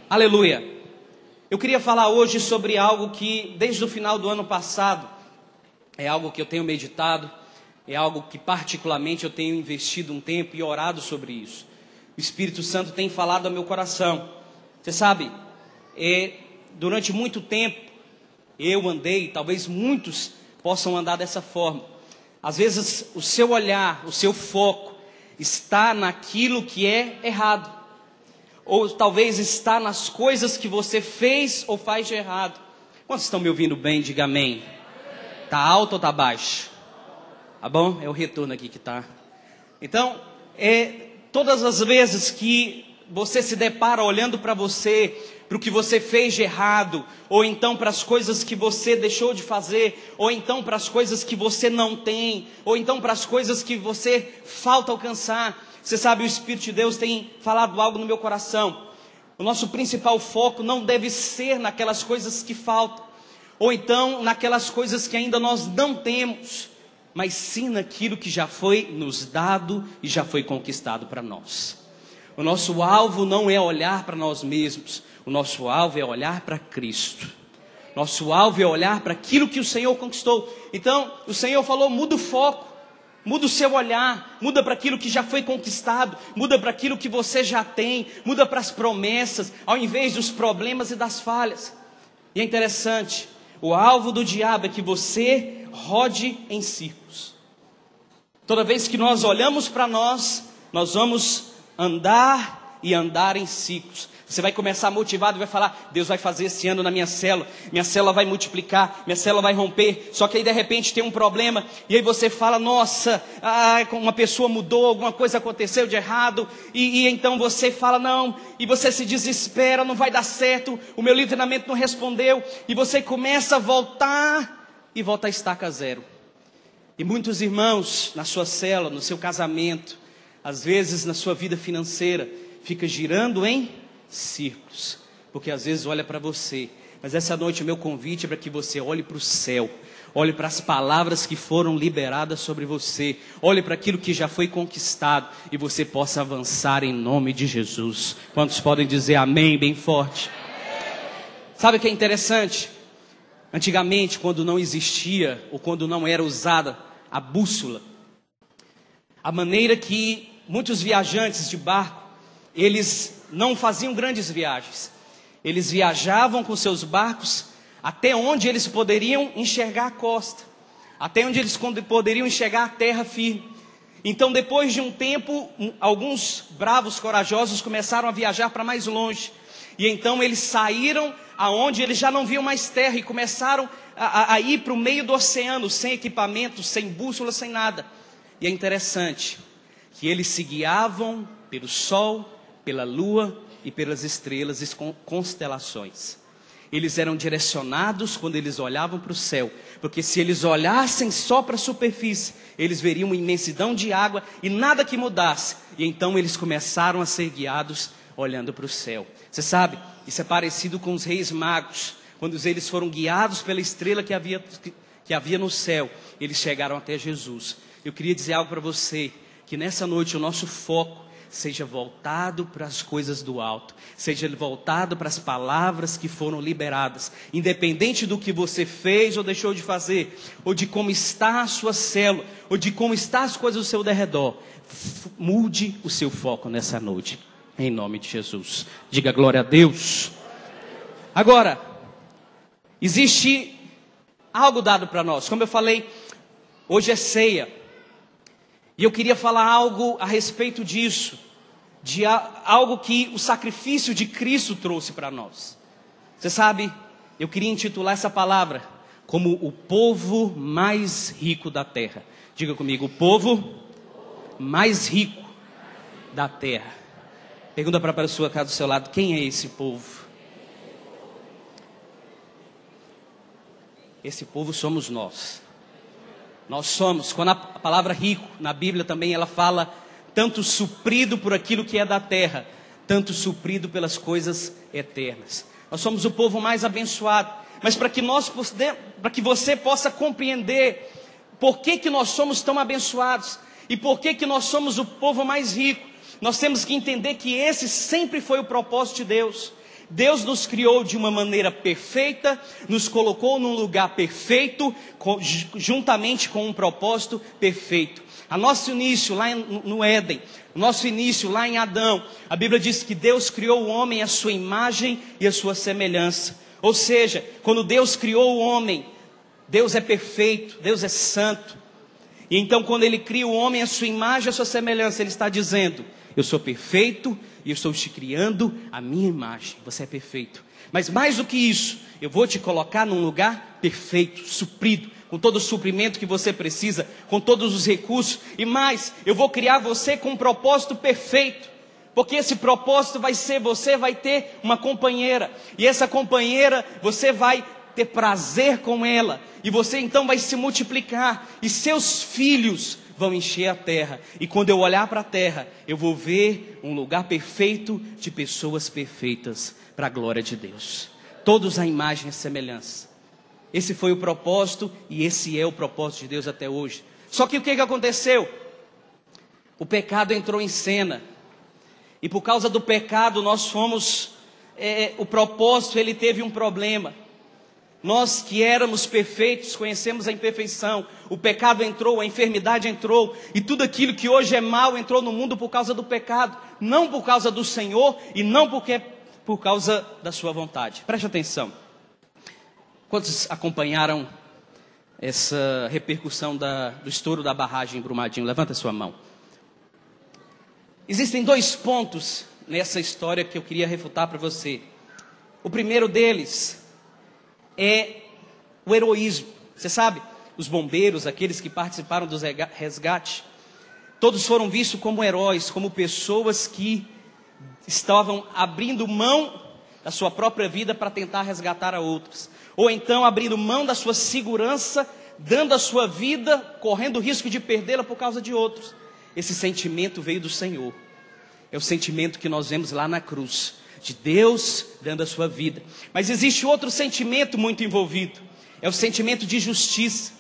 Aleluia. Eu queria falar hoje sobre algo que desde o final do ano passado é algo que eu tenho meditado, é algo que particularmente eu tenho investido um tempo e orado sobre isso. O Espírito Santo tem falado ao meu coração. Você sabe, durante muito tempo eu andei, talvez muitos possam andar dessa forma. Às vezes o seu olhar, o seu foco está naquilo que é errado. Ou talvez está nas coisas que você fez ou faz de errado. Quantos estão me ouvindo bem? Diga amém. Está alto ou está baixo? Tá bom? É o retorno aqui que está. Então, todas as vezes que você se depara olhando para você, para o que você fez de errado, ou então para as coisas que você deixou de fazer, ou então para as coisas que você não tem, ou então para as coisas que você falta alcançar. Você sabe, o Espírito de Deus tem falado algo no meu coração. O nosso principal foco não deve ser naquelas coisas que faltam, ou então naquelas coisas que ainda nós não temos, mas sim naquilo que já foi nos dado e já foi conquistado para nós. O nosso alvo não é olhar para nós mesmos, o nosso alvo é olhar para Cristo. Nosso alvo é olhar para aquilo que o Senhor conquistou. Então, o Senhor falou, muda o foco, muda o seu olhar, muda para aquilo que já foi conquistado, muda para aquilo que você já tem, muda para as promessas, ao invés dos problemas e das falhas. E é interessante, o alvo do diabo é que você rode em círculos. Toda vez que nós olhamos para nós vamos andar e andar em ciclos. Você vai começar motivado e vai falar, Deus vai fazer esse ano na minha célula vai multiplicar, minha célula vai romper. Só que aí de repente tem um problema, e aí você fala, nossa, uma pessoa mudou, alguma coisa aconteceu de errado, e então você fala, não, e você se desespera, não vai dar certo, o meu treinamento não respondeu, e você começa a voltar, e volta a estaca zero. E muitos irmãos na sua célula, no seu casamento, às vezes na sua vida financeira, fica girando em círculos, porque às vezes olha para você, mas essa noite o meu convite é para que você olhe para o céu, olhe para as palavras que foram liberadas sobre você, olhe para aquilo que já foi conquistado, e você possa avançar em nome de Jesus. Quantos podem dizer amém bem forte? Sabe o que é interessante? Antigamente, quando não existia, ou quando não era usada a bússola, a maneira que muitos viajantes de barco, eles não faziam grandes viagens. Eles viajavam com seus barcos até onde eles poderiam enxergar a costa, até onde eles poderiam enxergar a terra firme. Então, depois de um tempo, alguns bravos, corajosos começaram a viajar para mais longe. E então eles saíram aonde eles já não viam mais terra e começaram a ir para o meio do oceano, sem equipamento, sem bússola, sem nada. E é interessante que eles se guiavam pelo sol, pela lua e pelas estrelas e constelações. Eles eram direcionados quando eles olhavam para o céu, porque se eles olhassem só para a superfície, eles veriam uma imensidão de água e nada que mudasse. E então eles começaram a ser guiados olhando para o céu. Você sabe, isso é parecido com os reis magos. Quando eles foram guiados pela estrela que havia no céu, eles chegaram até Jesus. Eu queria dizer algo para você, que nessa noite o nosso foco seja voltado para as coisas do alto, seja voltado para as palavras que foram liberadas, independente do que você fez ou deixou de fazer, ou de como está a sua célula, ou de como estão as coisas ao seu derredor. Mude o seu foco nessa noite, em nome de Jesus. Diga glória a Deus. Agora, existe algo dado para nós, como eu falei, hoje é ceia. E eu queria falar algo a respeito disso, de algo que o sacrifício de Cristo trouxe para nós. Você sabe, eu queria intitular essa palavra como o povo mais rico da terra. Diga comigo, o povo mais rico da terra. Pergunta para a pessoa cá do seu lado, quem é esse povo? Esse povo somos nós. Nós somos, quando a palavra rico na Bíblia também ela fala tanto suprido por aquilo que é da terra, tanto suprido pelas coisas eternas. Nós somos o povo mais abençoado. Mas para que você possa compreender por que nós somos tão abençoados e por que nós somos o povo mais rico, nós temos que entender que esse sempre foi o propósito de Deus. Deus nos criou de uma maneira perfeita, nos colocou num lugar perfeito, juntamente com um propósito perfeito. A nosso início lá no Éden, nosso início lá em Adão, a Bíblia diz que Deus criou o homem à sua imagem e à sua semelhança. Ou seja, quando Deus criou o homem, Deus é perfeito, Deus é santo. E então quando Ele cria o homem à sua imagem e à sua semelhança, Ele está dizendo: eu sou perfeito e eu estou te criando à minha imagem. Você é perfeito. Mas mais do que isso, eu vou te colocar num lugar perfeito, suprido, com todo o suprimento que você precisa, com todos os recursos. E mais, eu vou criar você com um propósito perfeito. Porque esse propósito vai ser, você vai ter uma companheira. E essa companheira, você vai ter prazer com ela. E você então vai se multiplicar. E seus filhos vão encher a terra. E quando eu olhar para a terra, eu vou ver um lugar perfeito de pessoas perfeitas, para a glória de Deus. Todos à imagem e semelhança. Esse foi o propósito e esse é o propósito de Deus até hoje. Só que o que aconteceu? O pecado entrou em cena. E por causa do pecado nós fomos... o propósito, ele teve um problema. Nós que éramos perfeitos, conhecemos a imperfeição. O pecado entrou, a enfermidade entrou. E tudo aquilo que hoje é mal entrou no mundo por causa do pecado. Não por causa do Senhor e não por causa da sua vontade. Preste atenção. Quantos acompanharam essa repercussão do estouro da barragem em Brumadinho? Levanta a sua mão. Existem 2 pontos nessa história que eu queria refutar para você. O primeiro deles é o heroísmo. Você sabe, os bombeiros, aqueles que participaram do resgate, todos foram vistos como heróis, como pessoas que estavam abrindo mão da sua própria vida para tentar resgatar a outros. Ou então abrindo mão da sua segurança, dando a sua vida, correndo o risco de perdê-la por causa de outros. Esse sentimento veio do Senhor. É o sentimento que nós vemos lá na cruz, de Deus dando a sua vida. Mas existe outro sentimento muito envolvido. É o sentimento de justiça.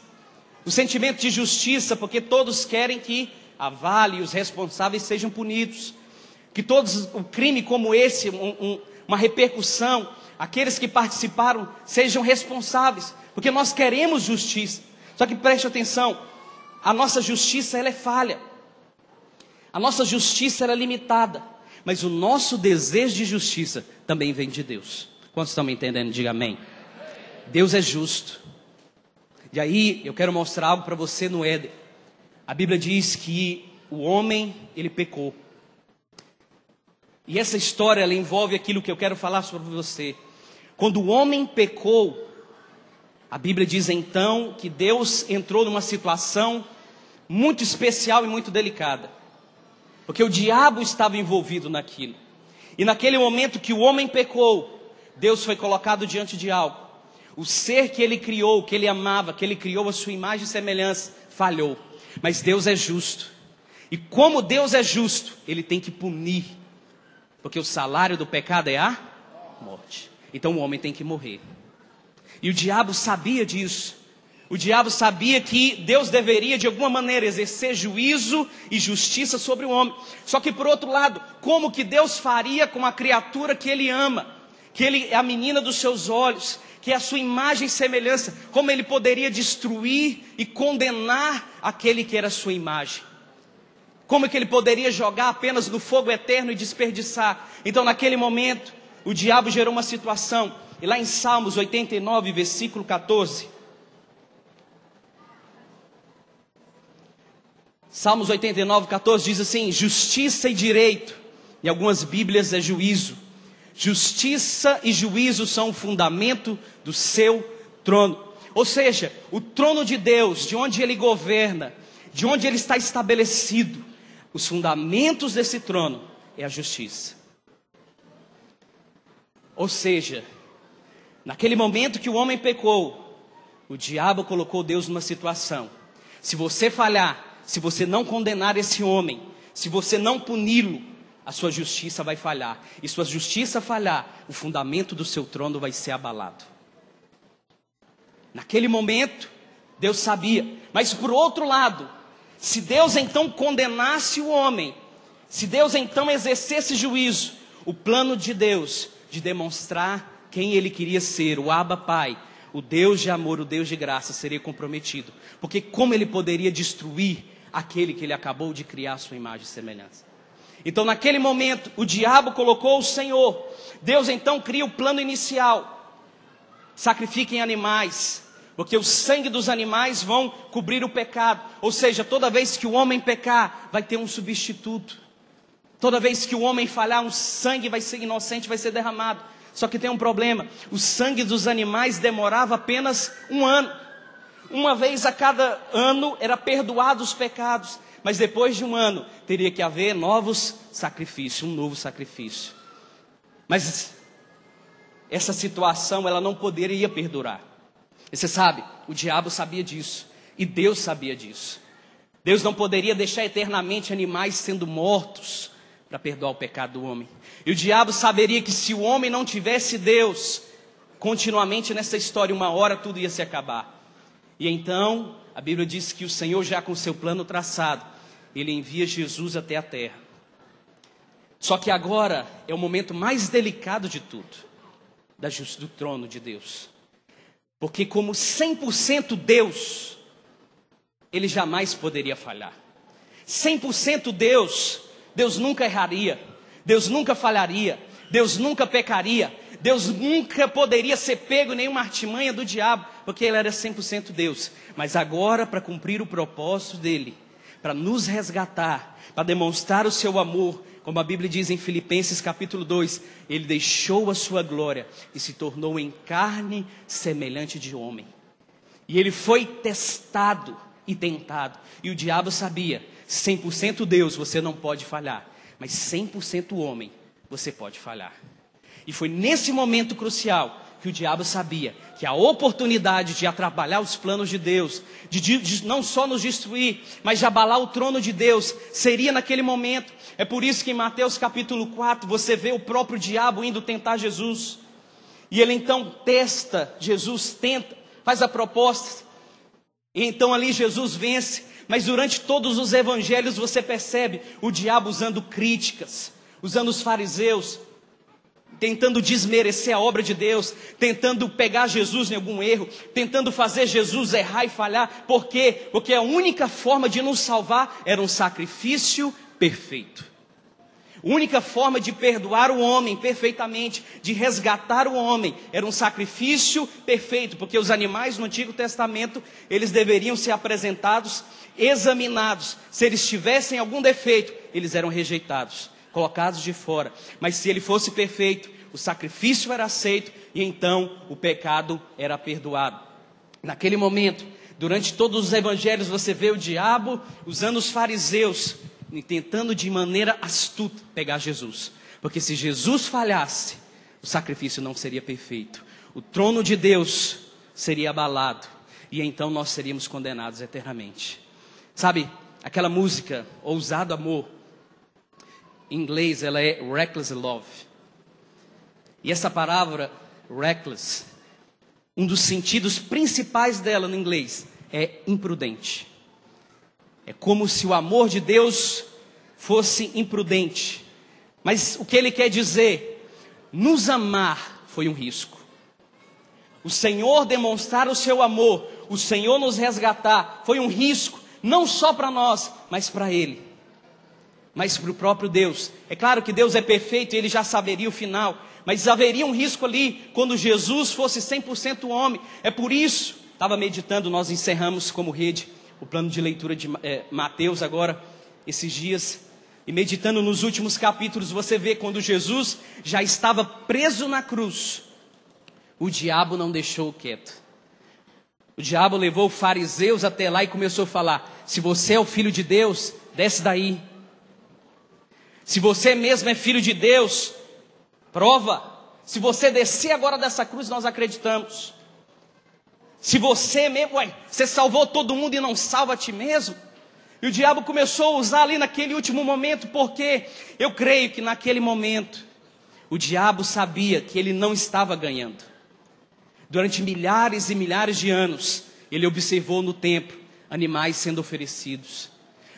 O sentimento de justiça, porque todos querem que a Vale e os responsáveis sejam punidos. Que todos, um crime como esse, uma repercussão, aqueles que participaram sejam responsáveis, porque nós queremos justiça. Só que preste atenção, a nossa justiça ela é falha, a nossa justiça ela é limitada, mas o nosso desejo de justiça também vem de Deus. Quantos estão me entendendo? Diga amém. Deus é justo. E aí eu quero mostrar algo para você no Éden. A Bíblia diz que o homem ele pecou. E essa história ela envolve aquilo que eu quero falar sobre você. Quando o homem pecou, a Bíblia diz então que Deus entrou numa situação muito especial e muito delicada. Porque o diabo estava envolvido naquilo. E naquele momento que o homem pecou, Deus foi colocado diante de algo. O ser que ele criou, que ele amava, que ele criou a sua imagem e semelhança, falhou. Mas Deus é justo. E como Deus é justo, ele tem que punir. Porque o salário do pecado é a morte. Então o homem tem que morrer. E o diabo sabia disso. O diabo sabia que Deus deveria de alguma maneira exercer juízo e justiça sobre o homem. Só que por outro lado, como que Deus faria com a criatura que ele ama? Que ele é a menina dos seus olhos, que é a sua imagem e semelhança. Como ele poderia destruir e condenar aquele que era a sua imagem? Como que ele poderia jogar apenas no fogo eterno e desperdiçar? Então naquele momento, o diabo gerou uma situação. E lá em Salmos 89, versículo 14. Salmos 89, 14 diz assim: justiça e direito. Em algumas Bíblias é juízo. Justiça e juízo são o fundamento do seu trono. Ou seja, o trono de Deus, de onde ele governa, de onde ele está estabelecido, os fundamentos desse trono é a justiça. Ou seja, naquele momento que o homem pecou, o diabo colocou Deus numa situação. Se você falhar, se você não condenar esse homem, se você não puni-lo, a sua justiça vai falhar. E se sua justiça falhar, o fundamento do seu trono vai ser abalado. Naquele momento, Deus sabia. Mas por outro lado, se Deus então condenasse o homem, se Deus então exercesse juízo, o plano de Deus de demonstrar quem ele queria ser, o Abba Pai, o Deus de amor, o Deus de graça, seria comprometido. Porque como ele poderia destruir aquele que ele acabou de criar à sua imagem e semelhança? Então naquele momento, o diabo colocou o Senhor. Deus então cria o plano inicial. Sacrifiquem animais, porque o sangue dos animais vão cobrir o pecado. Ou seja, toda vez que o homem pecar, vai ter um substituto. Toda vez que o homem falhar, um sangue vai ser inocente, vai ser derramado. Só que tem um problema, o sangue dos animais demorava apenas 1 ano. Uma vez a cada ano era perdoado os pecados. Mas depois de 1 ano, teria que haver novos sacrifícios, um novo sacrifício. Mas essa situação, ela não poderia perdurar. E você sabe, o diabo sabia disso, e Deus sabia disso. Deus não poderia deixar eternamente animais sendo mortos para perdoar o pecado do homem. E o diabo saberia que se o homem não tivesse Deus, continuamente nessa história, uma hora tudo ia se acabar. E então, a Bíblia diz que o Senhor, já com seu plano traçado, ele envia Jesus até a terra. Só que agora é o momento mais delicado de tudo, do trono de Deus. Porque como 100% Deus, ele jamais poderia falhar. 100% Deus, Deus nunca erraria, Deus nunca falharia, Deus nunca pecaria, Deus nunca poderia ser pego em nenhuma artimanha do diabo, porque ele era 100% Deus. Mas agora, para cumprir o propósito dele, para nos resgatar, para demonstrar o seu amor, como a Bíblia diz em Filipenses capítulo 2, ele deixou a sua glória e se tornou em carne semelhante de homem. E ele foi testado e tentado. E o diabo sabia, 100% Deus você não pode falhar, mas 100% homem você pode falhar. E foi nesse momento crucial que o diabo sabia que a oportunidade de atrapalhar os planos de Deus, de não só nos destruir, mas de abalar o trono de Deus, seria naquele momento. É por isso que em Mateus capítulo 4, você vê o próprio diabo indo tentar Jesus. E ele então testa, Jesus tenta, faz a proposta. E então ali Jesus vence. Mas durante todos os evangelhos você percebe o diabo usando críticas, usando os fariseus, tentando desmerecer a obra de Deus, tentando pegar Jesus em algum erro, tentando fazer Jesus errar e falhar. Por quê? Porque a única forma de nos salvar era um sacrifício perfeito. A única forma de perdoar o homem perfeitamente, de resgatar o homem, era um sacrifício perfeito. Porque os animais no Antigo Testamento, eles deveriam ser apresentados, examinados. Se eles tivessem algum defeito, eles eram rejeitados, colocados de fora. Mas se ele fosse perfeito, o sacrifício era aceito e então o pecado era perdoado. Naquele momento, durante todos os evangelhos, você vê o diabo usando os fariseus e tentando de maneira astuta pegar Jesus. Porque se Jesus falhasse, o sacrifício não seria perfeito. O trono de Deus seria abalado e então nós seríamos condenados eternamente. Sabe, aquela música, Ousado Amor, em inglês ela é Reckless Love. E essa palavra, reckless, um dos sentidos principais dela no inglês é imprudente. É como se o amor de Deus fosse imprudente. Mas o que ele quer dizer? Nos amar foi um risco. O Senhor demonstrar o seu amor, o Senhor nos resgatar, foi um risco, não só para nós, mas para Ele. Mas para o próprio Deus. É claro que Deus é perfeito e Ele já saberia o final, mas haveria um risco ali quando Jesus fosse 100% homem. É por isso, estava meditando, nós encerramos como rede o plano de leitura de Mateus agora, esses dias, e meditando nos últimos capítulos, você vê quando Jesus já estava preso na cruz, o diabo não deixou quieto. O diabo levou os fariseus até lá e começou a falar: se você é o filho de Deus, desce daí. Se você mesmo é filho de Deus, prova. Se você descer agora dessa cruz, nós acreditamos. Se você mesmo, você salvou todo mundo e não salva a ti mesmo. E o diabo começou a usar ali naquele último momento, porque eu creio que naquele momento, o diabo sabia que ele não estava ganhando. Durante milhares e milhares de anos, ele observou no templo animais sendo oferecidos.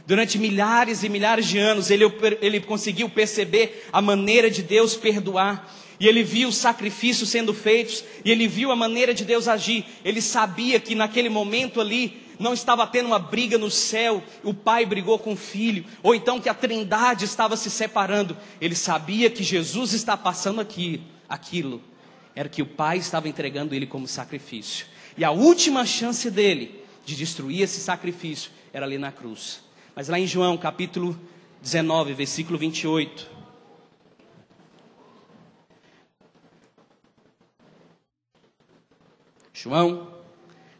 Durante milhares e milhares de anos, ele conseguiu perceber a maneira de Deus perdoar. E ele viu os sacrifícios sendo feitos, e ele viu a maneira de Deus agir. Ele sabia que naquele momento ali, não estava tendo uma briga no céu, o pai brigou com o filho, ou então que a trindade estava se separando. Ele sabia que Jesus está passando aquilo, era que o pai estava entregando ele como sacrifício. E a última chance dele de destruir esse sacrifício era ali na cruz. Mas lá em João capítulo 19, versículo 28. João,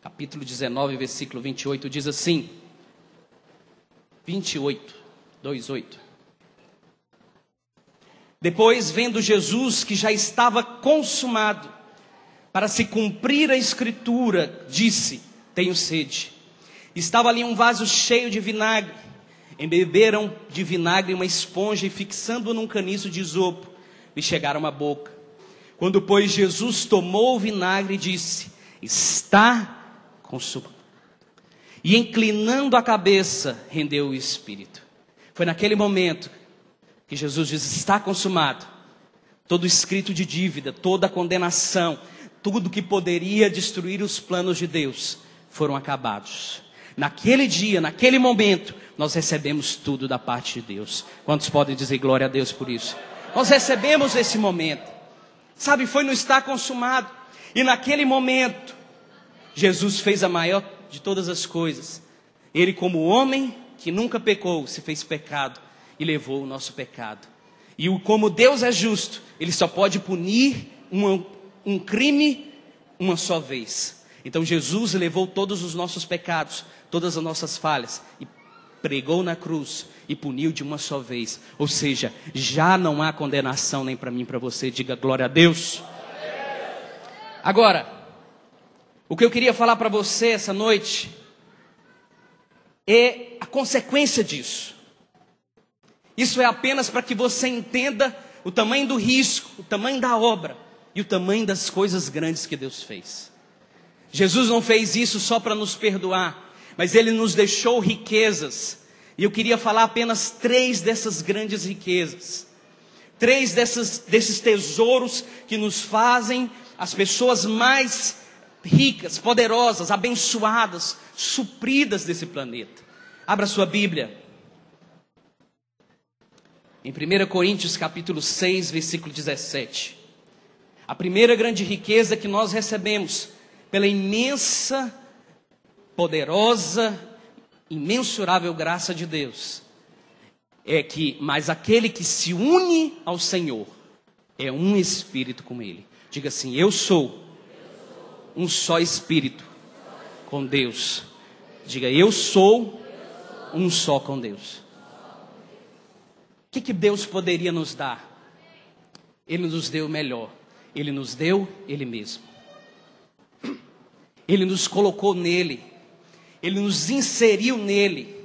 capítulo 19, versículo 28, diz assim, 28. Depois, vendo Jesus que já estava consumado, para se cumprir a escritura, disse, tenho sede. Estava ali um vaso cheio de vinagre. Embeberam de vinagre uma esponja e fixando-o num caniço de isopo, lhe chegaram à boca. Quando, pois, Jesus tomou o vinagre, disse, está consumado. E inclinando a cabeça, rendeu o espírito. Foi naquele momento que Jesus diz, está consumado. Todo escrito de dívida, toda condenação, tudo que poderia destruir os planos de Deus, foram acabados. Naquele dia, naquele momento, nós recebemos tudo da parte de Deus. Quantos podem dizer glória a Deus por isso? Nós recebemos esse momento. Sabe, foi no estar consumado. E naquele momento, Jesus fez a maior de todas as coisas. Ele, como homem que nunca pecou, se fez pecado e levou o nosso pecado. E como Deus é justo, Ele só pode punir um crime uma só vez. Então Jesus levou todos os nossos pecados, todas as nossas falhas, e pregou na cruz e puniu de uma só vez. Ou seja, já não há condenação nem para mim, para você. Diga glória a Deus. Agora, o que eu queria falar para você essa noite é a consequência disso. Isso é apenas para que você entenda o tamanho do risco, o tamanho da obra e o tamanho das coisas grandes que Deus fez. Jesus não fez isso só para nos perdoar, mas Ele nos deixou riquezas. E eu queria falar apenas 3 dessas grandes riquezas. 3 desses tesouros que nos fazem as pessoas mais ricas, poderosas, abençoadas, supridas desse planeta. Abra sua Bíblia. Em 1 Coríntios capítulo 6, versículo 17. A primeira grande riqueza que nós recebemos pela imensa, poderosa, imensurável graça de Deus é que, mas aquele que se une ao Senhor é um espírito com Ele. Diga assim, eu sou um só espírito com Deus. Diga, eu sou um só com Deus. O que Deus poderia nos dar? Ele nos deu o melhor. Ele nos deu Ele mesmo. Ele nos colocou nele. Ele nos inseriu nele.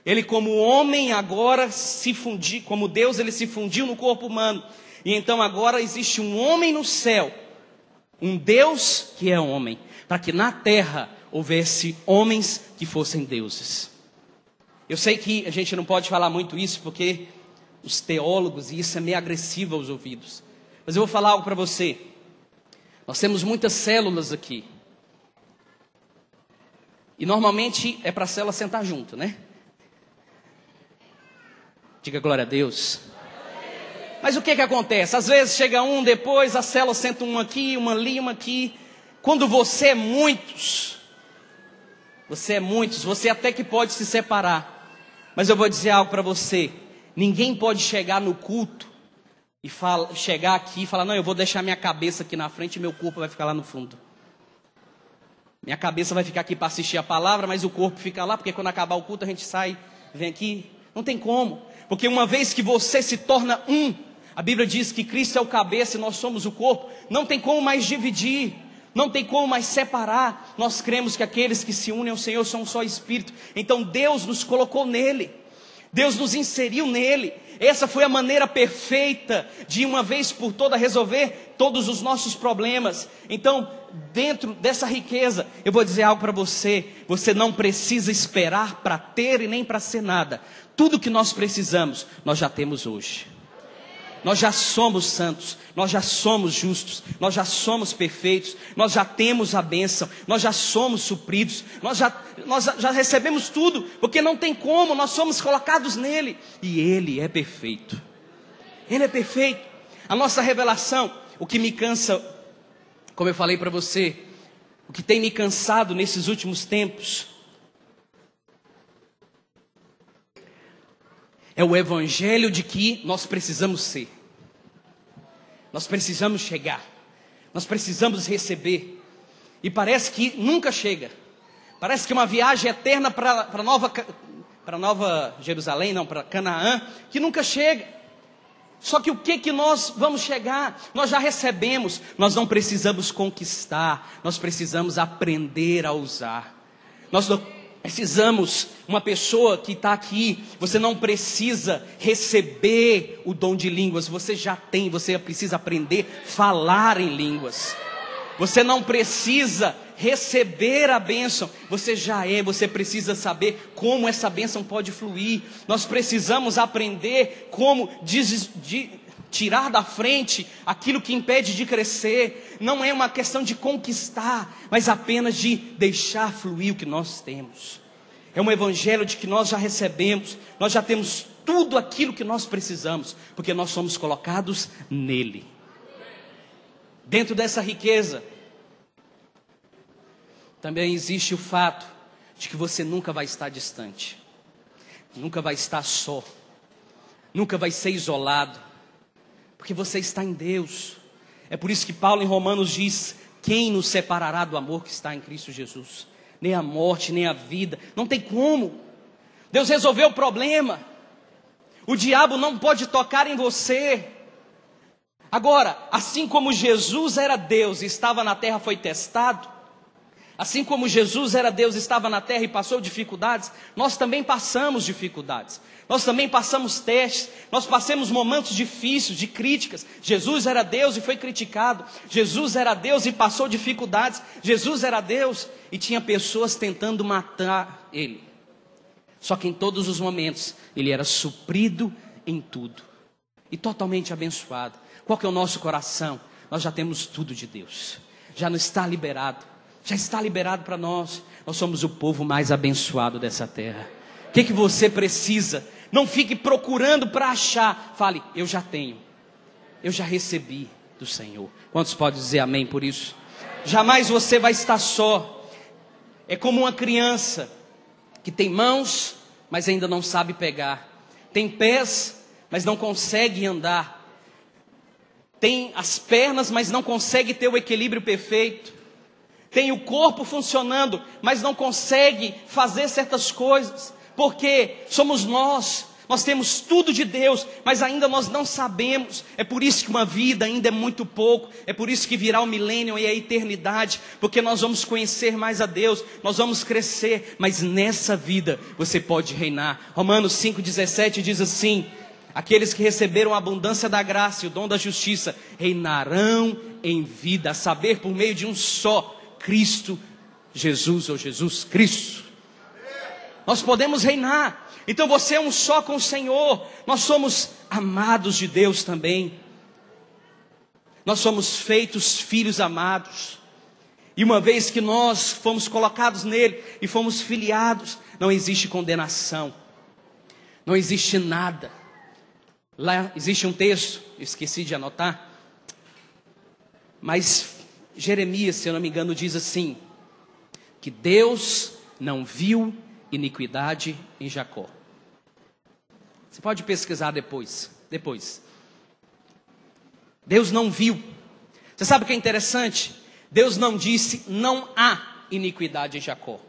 Ele, como homem, agora se fundiu, como Deus, ele se fundiu no corpo humano. E então agora existe um homem no céu, um Deus que é homem, para que na terra houvesse homens que fossem deuses. Eu sei que a gente não pode falar muito isso, porque os teólogos, e isso é meio agressivo aos ouvidos. Mas eu vou falar algo para você. Nós temos muitas células aqui. E normalmente é para a célula sentar junto, né? Diga glória a Deus. Mas o que acontece? Às vezes chega um, depois a célula senta um aqui, uma ali, uma aqui. Quando você é muitos, você até que pode se separar. Mas eu vou dizer algo para você. Ninguém pode chegar no culto e chegar aqui e falar, não, eu vou deixar minha cabeça aqui na frente e meu corpo vai ficar lá no fundo. Minha cabeça vai ficar aqui para assistir a palavra, mas o corpo fica lá, porque quando acabar o culto a gente sai, vem aqui. Não tem como, porque uma vez que você se torna um, a Bíblia diz que Cristo é o cabeça e nós somos o corpo, não tem como mais dividir, não tem como mais separar. Nós cremos que aqueles que se unem ao Senhor são um só espírito. Então Deus nos colocou nele. Deus nos inseriu nele. Essa foi a maneira perfeita de uma vez por todas resolver todos os nossos problemas. Então, dentro dessa riqueza, eu vou dizer algo para você. Você não precisa esperar para ter e nem para ser nada. Tudo que nós precisamos, nós já temos hoje. Nós já somos santos, nós já somos justos, nós já somos perfeitos, nós já temos a bênção, nós já somos supridos, nós já recebemos tudo, porque não tem como, nós somos colocados nele, e ele é perfeito. Ele é perfeito. A nossa revelação, o que me cansa, como eu falei para você, o que tem me cansado nesses últimos tempos, é o evangelho de que nós precisamos ser. Nós precisamos chegar. Nós precisamos receber. E parece que nunca chega. Parece que é uma viagem eterna para Nova Jerusalém, não, para Canaã, que nunca chega. Só que o que nós vamos chegar? Nós já recebemos. Nós não precisamos conquistar. Nós precisamos aprender a usar. Nós não precisamos, uma pessoa que está aqui, você não precisa receber o dom de línguas, você já tem, você precisa aprender a falar em línguas. Você não precisa receber a bênção, você já é, você precisa saber como essa bênção pode fluir. Nós precisamos aprender como tirar da frente aquilo que impede de crescer. Não é uma questão de conquistar, mas apenas de deixar fluir o que nós temos. É um evangelho de que nós já recebemos, nós já temos tudo aquilo que nós precisamos, porque nós somos colocados nele. Dentro dessa riqueza, também existe o fato de que você nunca vai estar distante, nunca vai estar só, nunca vai ser isolado, porque você está em Deus. É por isso que Paulo em Romanos diz: quem nos separará do amor que está em Cristo Jesus? Nem a morte, nem a vida, não tem como. Deus resolveu o problema. O diabo não pode tocar em você. Agora, assim como Jesus era Deus e estava na terra, foi testado, assim como Jesus era Deus, estava na terra e passou dificuldades, nós também passamos dificuldades. Nós também passamos testes, nós passamos momentos difíceis, de críticas. Jesus era Deus e foi criticado. Jesus era Deus e passou dificuldades. Jesus era Deus e tinha pessoas tentando matar Ele. Só que em todos os momentos, Ele era suprido em tudo. E totalmente abençoado. Qual que é o nosso coração? Nós já temos tudo de Deus. Já não está liberado. Já está liberado para nós. Nós somos o povo mais abençoado dessa terra. O que você precisa? Não fique procurando para achar. Fale, eu já tenho. Eu já recebi do Senhor. Quantos podem dizer amém por isso? Jamais você vai estar só. É como uma criança que tem mãos, mas ainda não sabe pegar. Tem pés, mas não consegue andar. Tem as pernas, mas não consegue ter o equilíbrio perfeito. Tem o corpo funcionando, mas não consegue fazer certas coisas. Porque somos nós temos tudo de Deus, mas ainda nós não sabemos. É por isso que uma vida ainda é muito pouco. É por isso que virá o milênio e a eternidade, porque nós vamos conhecer mais a Deus, nós vamos crescer, mas nessa vida você pode reinar. Romanos 5,17 diz assim: aqueles que receberam a abundância da graça e o dom da justiça reinarão em vida, a saber, por meio de um só Cristo Jesus, ou Jesus Cristo. Nós podemos reinar. Então você é um só com o Senhor. Nós somos amados de Deus também. Nós somos feitos filhos amados. E uma vez que nós fomos colocados nele e fomos filiados, não existe condenação. Não existe nada. Lá existe um texto, eu esqueci de anotar, mas Jeremias, se eu não me engano, diz assim: que Deus não viu iniquidade em Jacó. Você pode pesquisar depois. Deus não viu. Você sabe o que é interessante? Deus não disse não há iniquidade em Jacó.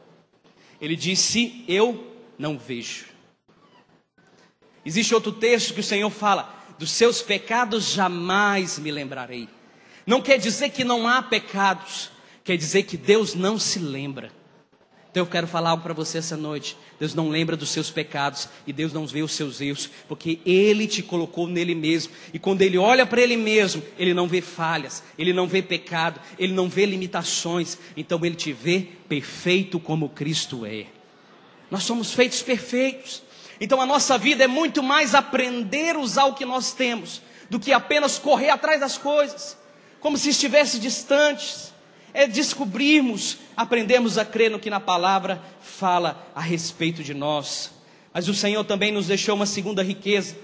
Ele disse eu não vejo. Existe outro texto que o Senhor fala: dos seus pecados jamais me lembrarei. Não quer dizer que não há pecados, quer dizer que Deus não se lembra. Então eu quero falar algo para você essa noite. Deus não lembra dos seus pecados e Deus não vê os seus erros, porque Ele te colocou nele mesmo. E quando Ele olha para Ele mesmo, Ele não vê falhas, Ele não vê pecado, Ele não vê limitações. Então Ele te vê perfeito como Cristo é. Nós somos feitos perfeitos. Então a nossa vida é muito mais aprender a usar o que nós temos, do que apenas correr atrás das coisas, como se estivesse distantes. É descobrirmos, aprendermos a crer no que na palavra fala a respeito de nós. Mas o Senhor também nos deixou uma segunda riqueza.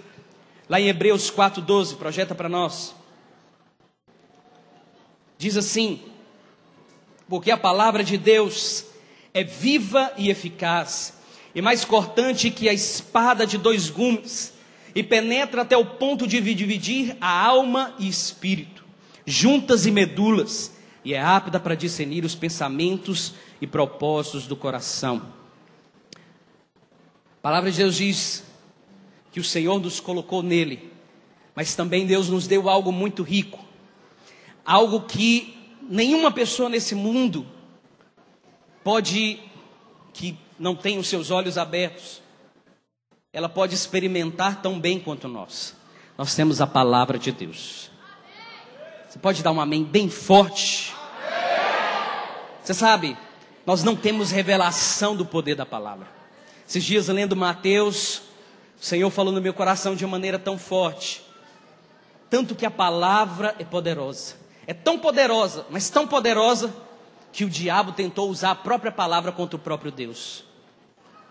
Lá em Hebreus 4:12, projeta para nós. Diz assim: porque a palavra de Deus é viva e eficaz, e mais cortante que a espada de 2 gumes, e penetra até o ponto de dividir a alma e espírito, juntas e medulas, e é apta para discernir os pensamentos e propósitos do coração. A palavra de Deus diz que o Senhor nos colocou nele, mas também Deus nos deu algo muito rico, algo que nenhuma pessoa nesse mundo pode, que não tem os seus olhos abertos, ela pode experimentar tão bem quanto nós. Nós temos a palavra de Deus. Você pode dar um amém bem forte? Você sabe, nós não temos revelação do poder da palavra. Esses dias lendo Mateus, o Senhor falou no meu coração de uma maneira tão forte. Tanto que a palavra é poderosa. É tão poderosa, mas tão poderosa, que o diabo tentou usar a própria palavra contra o próprio Deus.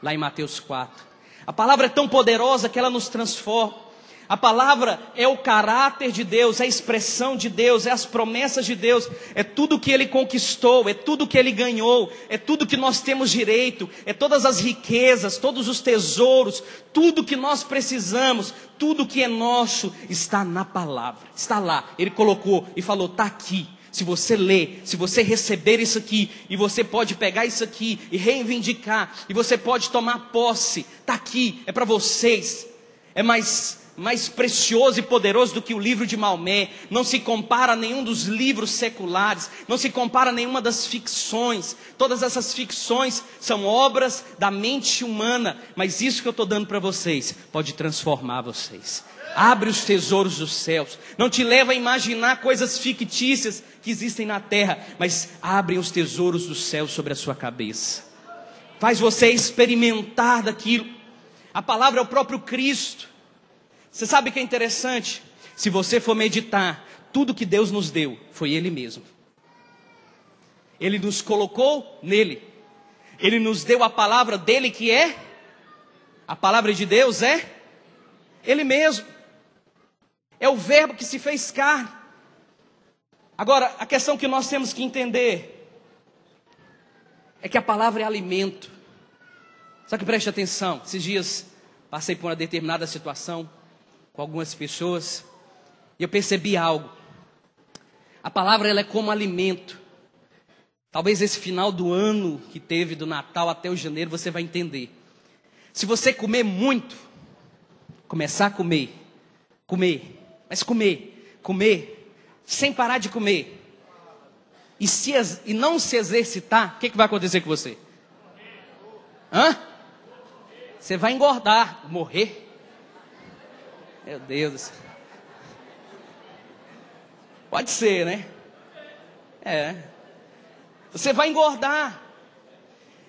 Lá em Mateus 4. A palavra é tão poderosa que ela nos transforma. A palavra é o caráter de Deus, é a expressão de Deus, é as promessas de Deus, é tudo que Ele conquistou, é tudo que Ele ganhou, é tudo que nós temos direito, é todas as riquezas, todos os tesouros, tudo que nós precisamos, tudo que é nosso está na palavra, está lá. Ele colocou e falou, está aqui. Se você ler, se você receber isso aqui, e você pode pegar isso aqui e reivindicar, e você pode tomar posse, está aqui, é para vocês, é mais precioso e poderoso do que o livro de Maomé, não se compara a nenhum dos livros seculares, não se compara a nenhuma das ficções. Todas essas ficções são obras da mente humana, mas isso que eu estou dando para vocês, pode transformar vocês. Abre os tesouros dos céus, não te leva a imaginar coisas fictícias que existem na terra, mas abre os tesouros dos céus sobre a sua cabeça, faz você experimentar daquilo. A palavra é o próprio Cristo. Você sabe o que é interessante? Se você for meditar, tudo que Deus nos deu foi Ele mesmo. Ele nos colocou nele. Ele nos deu a palavra dele, que é a palavra de Deus, é Ele mesmo. É o verbo que se fez carne. Agora, a questão que nós temos que entender é que a palavra é alimento. Só que preste atenção, esses dias passei por uma determinada situação com algumas pessoas, e eu percebi algo. A palavra, ela é como alimento. Talvez esse final do ano que teve, do Natal até o janeiro, você vai entender. Se você comer muito, começar a comer, mas comer, sem parar de comer, e não se exercitar, o que vai acontecer com você? Você vai engordar, morrer. Meu Deus do céu. Pode ser, né? Você vai engordar.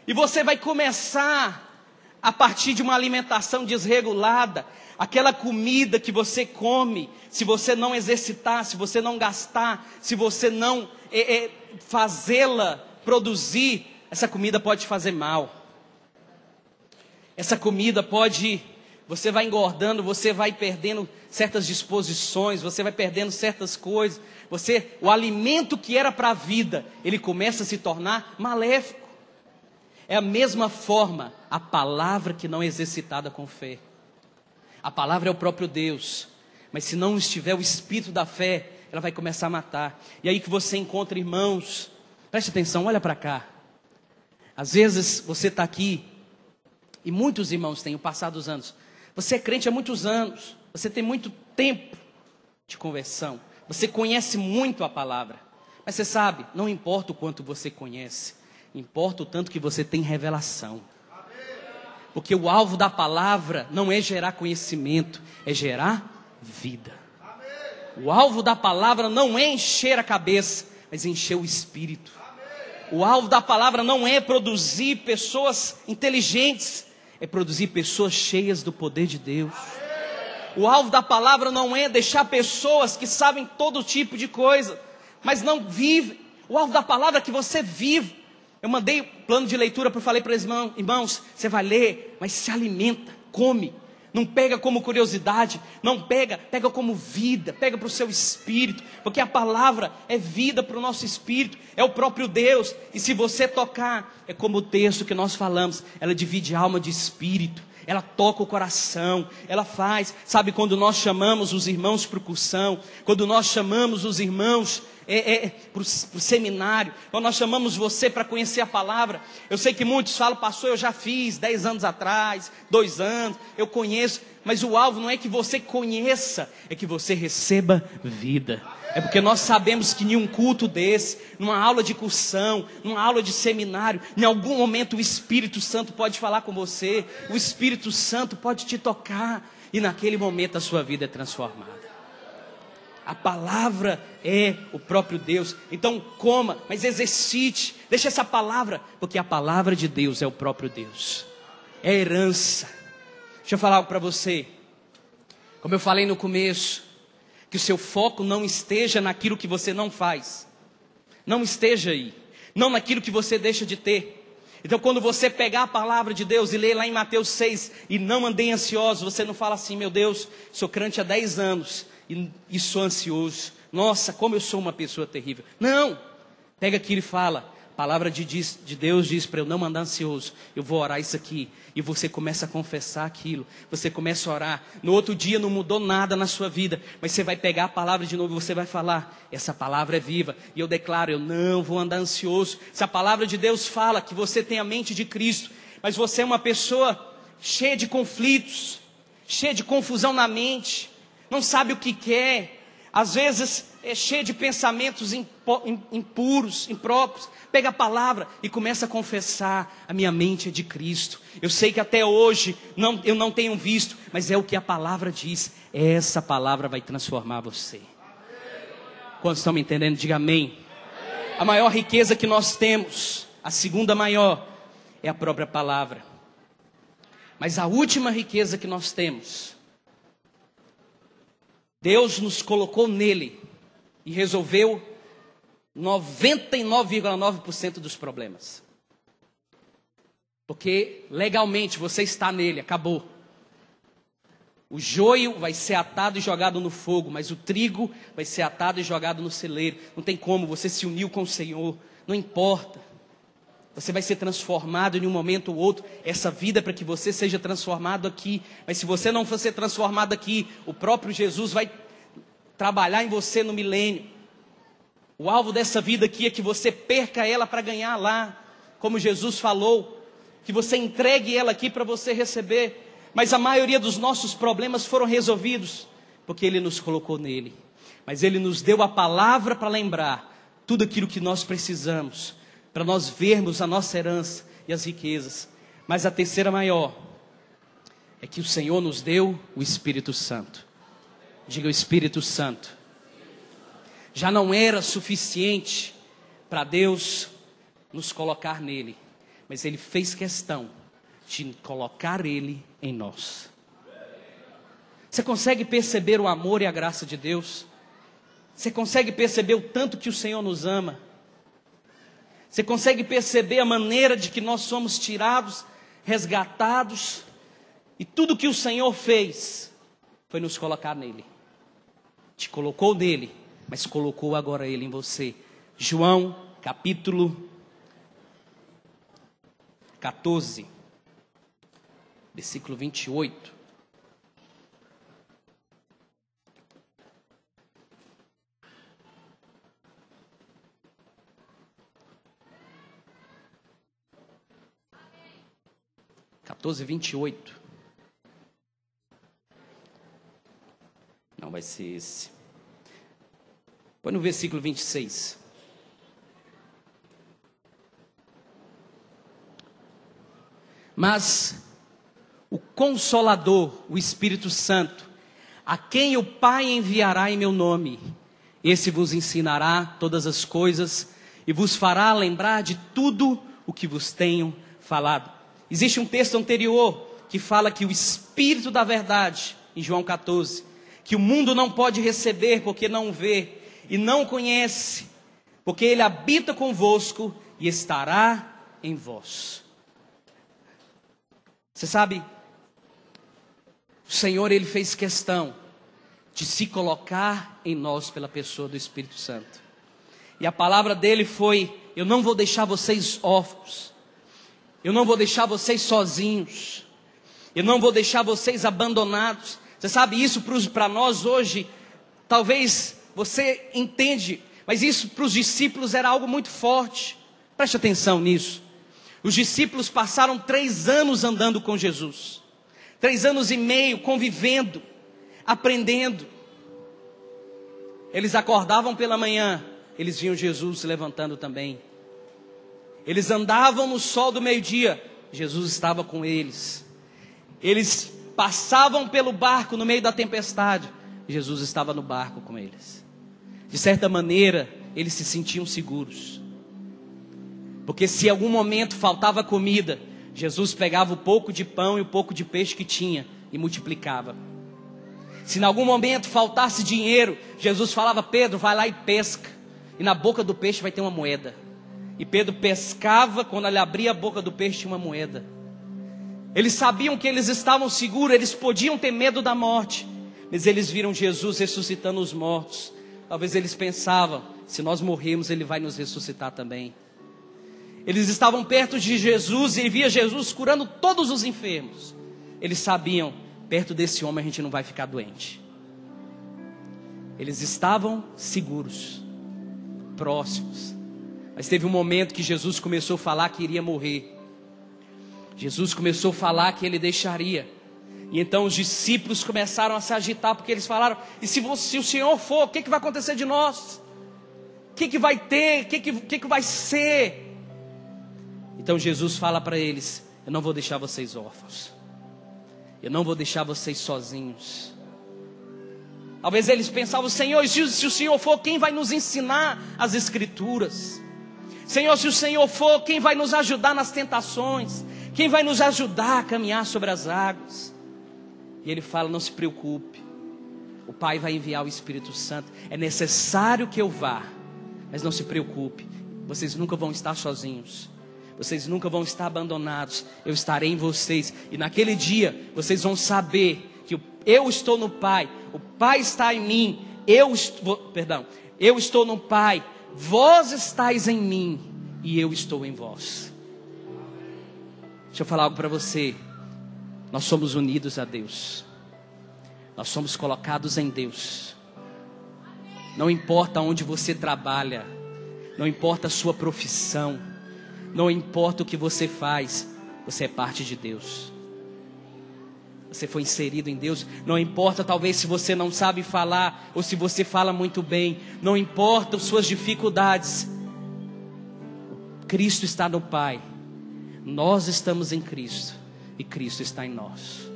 E você vai começar, a partir de uma alimentação desregulada, aquela comida que você come, se você não exercitar, se você não gastar, se você não fazê-la produzir, essa comida pode te fazer mal. Essa comida pode... Você vai engordando, você vai perdendo certas disposições, você vai perdendo certas coisas. O alimento que era para a vida, ele começa a se tornar maléfico. É a mesma forma a palavra que não é exercitada com fé. A palavra é o próprio Deus, mas se não estiver o espírito da fé, ela vai começar a matar. E aí que você encontra irmãos, preste atenção, olha para cá. Às vezes você está aqui, e muitos irmãos têm, o passar dos anos. Você é crente há muitos anos, você tem muito tempo de conversão, você conhece muito a palavra, mas você sabe, não importa o quanto você conhece, importa o tanto que você tem revelação. Porque o alvo da palavra não é gerar conhecimento, é gerar vida. O alvo da palavra não é encher a cabeça, mas encher o espírito. O alvo da palavra não é produzir pessoas inteligentes, é produzir pessoas cheias do poder de Deus. O alvo da palavra não é deixar pessoas que sabem todo tipo de coisa, mas não vivem. O alvo da palavra é que você vive. Eu mandei plano de leitura, falei para os irmãos, você vai ler, mas se alimenta, come. Não pega como curiosidade, não pega como vida, pega para o seu espírito, porque a palavra é vida para o nosso espírito, é o próprio Deus. E se você tocar, é como o texto que nós falamos, ela divide alma de espírito, ela toca o coração, ela faz. Sabe quando nós chamamos os irmãos para o cursão, quando nós chamamos os irmãos para o seminário, quando nós chamamos você para conhecer a palavra, eu sei que muitos falam, pastor, eu já fiz 10 anos atrás, 2 anos, eu conheço, mas o alvo não é que você conheça, é que você receba vida. É porque nós sabemos que em um culto desse, numa aula de cursão, numa aula de seminário, em algum momento o Espírito Santo pode falar com você, o Espírito Santo pode te tocar, e naquele momento a sua vida é transformada. A palavra é o próprio Deus. Então coma, mas exercite. Deixa essa palavra, porque a palavra de Deus é o próprio Deus. É herança. Deixa eu falar algo para você. Como eu falei no começo, que o seu foco não esteja naquilo que você não faz. Não esteja aí. Não naquilo que você deixa de ter. Então quando você pegar a palavra de Deus e ler lá em Mateus 6, e não andei ansioso, você não fala assim, meu Deus, sou crente há 10 anos. E sou ansioso, nossa, como eu sou uma pessoa terrível. Não, pega aquilo e fala, a palavra de Deus diz para eu não andar ansioso, eu vou orar isso aqui, e você começa a confessar aquilo, você começa a orar, no outro dia não mudou nada na sua vida, mas você vai pegar a palavra de novo e você vai falar, essa palavra é viva, e eu declaro, eu não vou andar ansioso. Se a palavra de Deus fala que você tem a mente de Cristo, mas você é uma pessoa cheia de conflitos, cheia de confusão na mente, não sabe o que quer, às vezes é cheio de pensamentos impuros, impróprios, pega a palavra e começa a confessar, a minha mente é de Cristo, eu sei que até hoje eu não tenho visto, mas é o que a palavra diz, essa palavra vai transformar você. Quantos estão me entendendo? Diga amém. A maior riqueza que nós temos, a segunda maior, é a própria palavra, mas a última riqueza que nós temos, Deus nos colocou nele e resolveu 99,9% dos problemas. Porque legalmente você está nele, acabou. O joio vai ser atado e jogado no fogo, mas o trigo vai ser atado e jogado no celeiro. Não tem como, você se uniu com o Senhor, não importa. Você vai ser transformado em um momento ou outro. Essa vida é para que você seja transformado aqui. Mas se você não for ser transformado aqui, o próprio Jesus vai trabalhar em você no milênio. O alvo dessa vida aqui é que você perca ela para ganhar lá. Como Jesus falou, que você entregue ela aqui para você receber. Mas a maioria dos nossos problemas foram resolvidos, porque Ele nos colocou nele. Mas Ele nos deu a palavra para lembrar tudo aquilo que nós precisamos, para nós vermos a nossa herança e as riquezas. Mas a terceira maior é que o Senhor nos deu o Espírito Santo. Diga o Espírito Santo. Já não era suficiente para Deus nos colocar nele, mas Ele fez questão de colocar Ele em nós. Você consegue perceber o amor e a graça de Deus? Você consegue perceber o tanto que o Senhor nos ama? Você consegue perceber a maneira de que nós somos tirados, resgatados, e tudo que o Senhor fez foi nos colocar nele. Te colocou nele, mas colocou agora ele em você. João capítulo 14, versículo 28. Não vai ser esse. Põe no versículo 26. Mas o Consolador, o Espírito Santo, a quem o Pai enviará em meu nome, esse vos ensinará todas as coisas e vos fará lembrar de tudo o que vos tenho falado. Existe um texto anterior que fala que o Espírito da verdade, em João 14, que o mundo não pode receber porque não vê e não conhece, porque ele habita convosco e estará em vós. Você sabe, o Senhor, ele fez questão de se colocar em nós pela pessoa do Espírito Santo. E a palavra dele foi: eu não vou deixar vocês órfãos, eu não vou deixar vocês sozinhos, eu não vou deixar vocês abandonados. Você sabe, isso para nós hoje, talvez você entende, mas isso para os discípulos era algo muito forte. Preste atenção nisso. Os discípulos passaram 3 anos andando com Jesus, 3 anos e meio convivendo, aprendendo. Eles acordavam pela manhã, eles viam Jesus se levantando também. Eles andavam no sol do meio-dia, Jesus estava com eles. Eles passavam pelo barco no meio da tempestade, Jesus estava no barco com eles. De certa maneira, eles se sentiam seguros, porque se em algum momento faltava comida, Jesus pegava o pouco de pão e o pouco de peixe que tinha e multiplicava. Se em algum momento faltasse dinheiro, Jesus falava: Pedro, vai lá e pesca, e na boca do peixe vai ter uma moeda. E Pedro pescava, quando ele abria a boca do peixe tinha uma moeda. Eles sabiam que eles estavam seguros, eles podiam ter medo da morte, mas eles viram Jesus ressuscitando os mortos. Talvez eles pensavam: se nós morrermos, ele vai nos ressuscitar também. Eles estavam perto de Jesus e via Jesus curando todos os enfermos. Eles sabiam: perto desse homem a gente não vai ficar doente. Eles estavam seguros, próximos. Mas teve um momento que Jesus começou a falar que iria morrer. Jesus começou a falar que ele deixaria. E então os discípulos começaram a se agitar, porque eles falaram: e se o Senhor for, o que vai acontecer de nós? O que vai ter? O que vai ser? Então Jesus fala para eles: eu não vou deixar vocês órfãos, eu não vou deixar vocês sozinhos. Talvez eles pensavam: Senhor, se o Senhor for, quem vai nos ensinar as Escrituras? Senhor, se o Senhor for, quem vai nos ajudar nas tentações? Quem vai nos ajudar a caminhar sobre as águas? E ele fala: não se preocupe, o Pai vai enviar o Espírito Santo. É necessário que eu vá, mas não se preocupe, vocês nunca vão estar sozinhos, vocês nunca vão estar abandonados. Eu estarei em vocês, e naquele dia vocês vão saber que eu estou no Pai, o Pai está em mim, eu estou no Pai, vós estáis em mim e eu estou em vós. Deixa eu falar algo para você. Nós somos unidos a Deus, nós somos colocados em Deus. Não importa onde você trabalha, não importa a sua profissão, não importa o que você faz, você é parte de Deus. Você foi inserido em Deus. Não importa talvez se você não sabe falar, ou se você fala muito bem, não importa as suas dificuldades, Cristo está no Pai, nós estamos em Cristo e Cristo está em nós.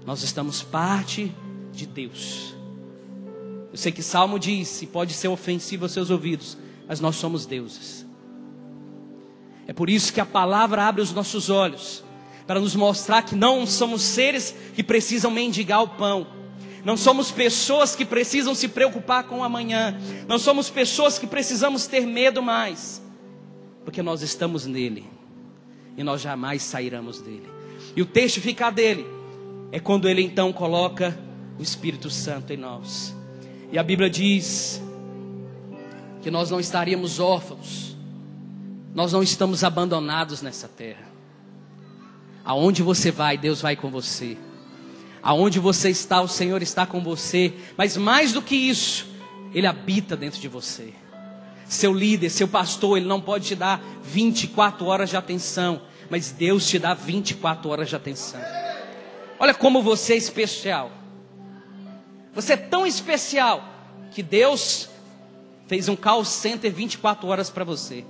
Nós estamos parte de Deus. Eu sei que Salmo diz, e pode ser ofensivo aos seus ouvidos, mas nós somos deuses. É por isso que a palavra abre os nossos olhos, para nos mostrar que não somos seres que precisam mendigar o pão. Não somos pessoas que precisam se preocupar com o amanhã. Não somos pessoas que precisamos ter medo mais, porque nós estamos nele e nós jamais sairemos dele. E o texto ficar dele é quando ele então coloca o Espírito Santo em nós. E a Bíblia diz que nós não estaríamos órfãos, nós não estamos abandonados nessa terra. Aonde você vai, Deus vai com você. Aonde você está, o Senhor está com você. Mas mais do que isso, Ele habita dentro de você. Seu líder, seu pastor, ele não pode te dar 24 horas de atenção, mas Deus te dá 24 horas de atenção. Olha como você é especial. Você é tão especial que Deus fez um call center 24 horas para você.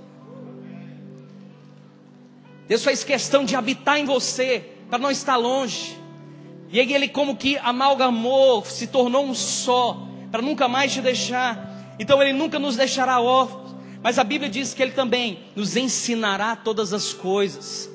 Deus faz questão de habitar em você, para não estar longe. E aí Ele como que amalgamou, se tornou um só, para nunca mais te deixar. Então Ele nunca nos deixará órfãos. Mas a Bíblia diz que Ele também nos ensinará todas as coisas.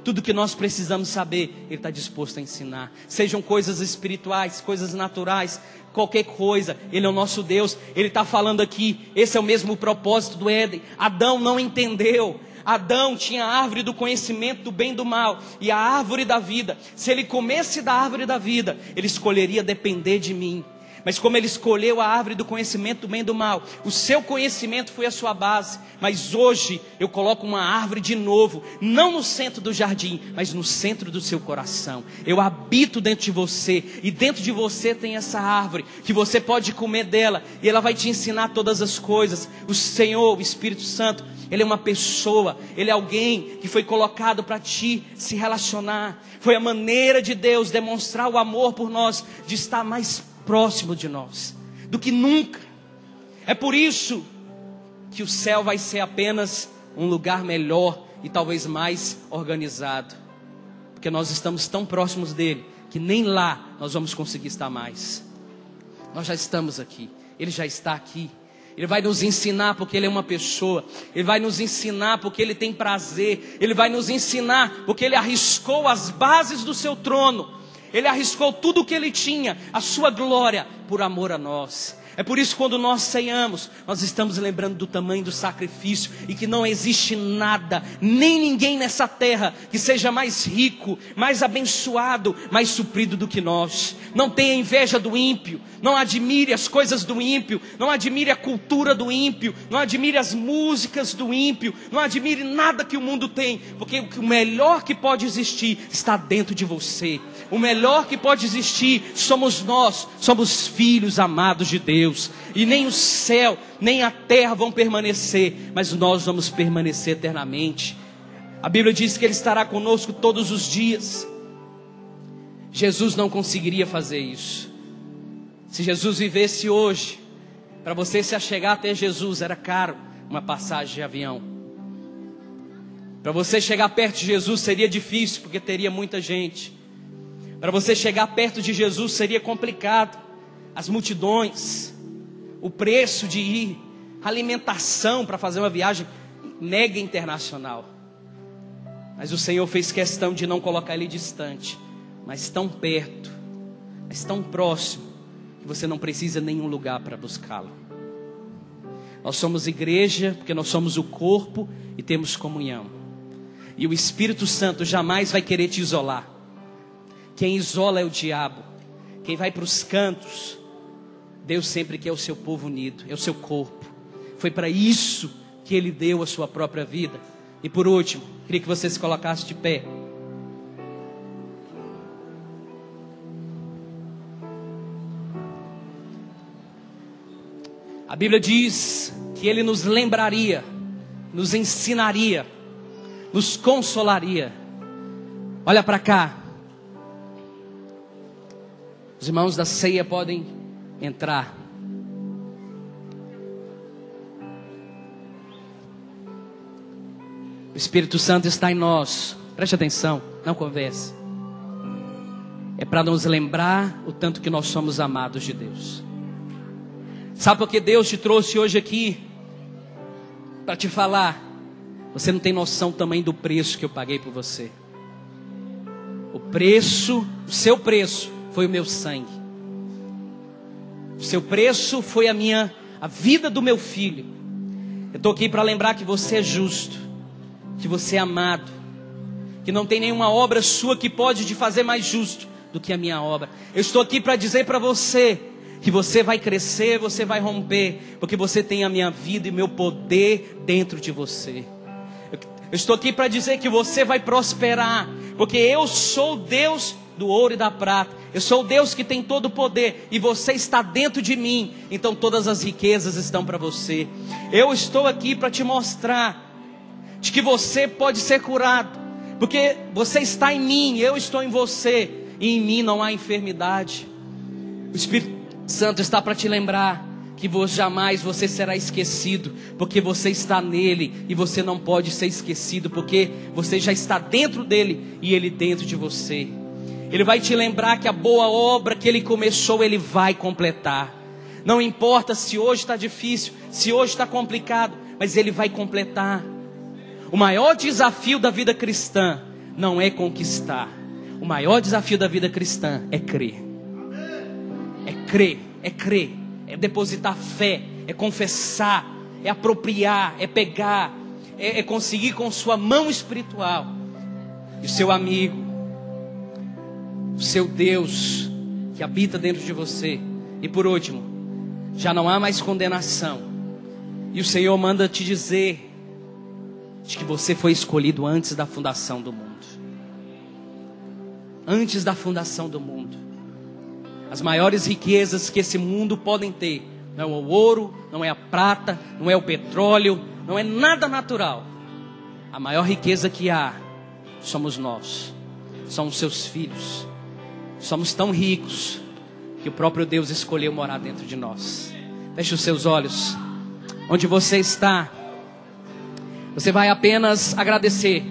Tudo que nós precisamos saber, Ele está disposto a ensinar. Sejam coisas espirituais, coisas naturais, qualquer coisa. Ele é o nosso Deus. Ele está falando aqui, esse é o mesmo propósito do Éden. Adão não entendeu. Adão tinha a árvore do conhecimento do bem e do mal, e a árvore da vida. Se ele comesse da árvore da vida, ele escolheria depender de mim. Mas como ele escolheu a árvore do conhecimento do bem e do mal, o seu conhecimento foi a sua base. Mas hoje eu coloco uma árvore de novo, não no centro do jardim, mas no centro do seu coração. Eu habito dentro de você, e dentro de você tem essa árvore, que você pode comer dela, e ela vai te ensinar todas as coisas. O Senhor, o Espírito Santo, Ele é uma pessoa, Ele é alguém que foi colocado para ti se relacionar. Foi a maneira de Deus demonstrar o amor por nós, de estar mais próximo de nós do que nunca. É por isso que o céu vai ser apenas um lugar melhor e talvez mais organizado, porque nós estamos tão próximos dele que nem lá nós vamos conseguir estar mais. Nós já estamos aqui, Ele já está aqui. Ele vai nos ensinar porque Ele é uma pessoa. Ele vai nos ensinar porque Ele tem prazer. Ele vai nos ensinar porque Ele arriscou as bases do seu trono. Ele arriscou tudo o que Ele tinha, a sua glória, por amor a nós. É por isso que quando nós ceiamos, nós estamos lembrando do tamanho do sacrifício, e que não existe nada, nem ninguém nessa terra, que seja mais rico, mais abençoado, mais suprido do que nós. Não tenha inveja do ímpio, não admire as coisas do ímpio, não admire a cultura do ímpio, não admire as músicas do ímpio, não admire nada que o mundo tem, porque o melhor que pode existir está dentro de você. O melhor que pode existir somos nós, somos filhos amados de Deus. E nem o céu, nem a terra vão permanecer, mas nós vamos permanecer eternamente. A Bíblia diz que Ele estará conosco todos os dias. Jesus não conseguiria fazer isso. Se Jesus vivesse hoje, para você se achegar até Jesus era caro uma passagem de avião. Para você chegar perto de Jesus seria difícil, porque teria muita gente. Para você chegar perto de Jesus seria complicado. As multidões, o preço de ir, a alimentação para fazer uma viagem mega internacional. Mas o Senhor fez questão de não colocar Ele distante, mas tão perto, mas tão próximo, que você não precisa de nenhum lugar para buscá-lo. Nós somos igreja porque nós somos o corpo e temos comunhão. E o Espírito Santo jamais vai querer te isolar. Quem isola é o diabo. Quem vai para os cantos, Deus sempre quer o seu povo unido, é o seu corpo. Foi para isso que Ele deu a sua própria vida. E por último, queria que você se colocasse de pé. A Bíblia diz que Ele nos lembraria, nos ensinaria, nos consolaria. Olha para cá. Os irmãos da ceia podem entrar. O Espírito Santo está em nós. Preste atenção, não converse. É para nos lembrar o tanto que nós somos amados de Deus. Sabe por que Deus te trouxe hoje aqui? Para te falar. Você não tem noção também do preço que eu paguei por você. O preço, o seu preço foi o meu sangue. O seu preço foi a vida do meu filho. Eu estou aqui para lembrar que você é justo, que você é amado, que não tem nenhuma obra sua que pode te fazer mais justo do que a minha obra. Eu estou aqui para dizer para você que você vai crescer, você vai romper, porque você tem a minha vida e meu poder dentro de você. Eu estou aqui para dizer que você vai prosperar, porque eu sou Deus do ouro e da prata. Eu sou o Deus que tem todo o poder, e você está dentro de mim, então todas as riquezas estão para você. Eu estou aqui para te mostrar de que você pode ser curado, porque você está em mim, eu estou em você, e em mim não há enfermidade. O Espírito Santo está para te lembrar que jamais você será esquecido, porque você está nele e você não pode ser esquecido, porque você já está dentro dele e ele dentro de você. Ele vai te lembrar que a boa obra que ele começou, ele vai completar. Não importa se hoje está difícil, se hoje está complicado, mas ele vai completar. O maior desafio da vida cristã não é conquistar. O maior desafio da vida cristã é crer. É crer, é crer. É depositar fé, é confessar, é apropriar, é pegar, é conseguir com sua mão espiritual. E o seu amigo, o seu Deus que habita dentro de você. E por último, já não há mais condenação. E o Senhor manda te dizer de que você foi escolhido antes da fundação do mundo. Antes da fundação do mundo. As maiores riquezas que esse mundo podem ter não é o ouro, não é a prata, não é o petróleo, não é nada natural. A maior riqueza que há somos nós, somos seus filhos. Somos tão ricos que o próprio Deus escolheu morar dentro de nós. Feche os seus olhos. Onde você está, você vai apenas agradecer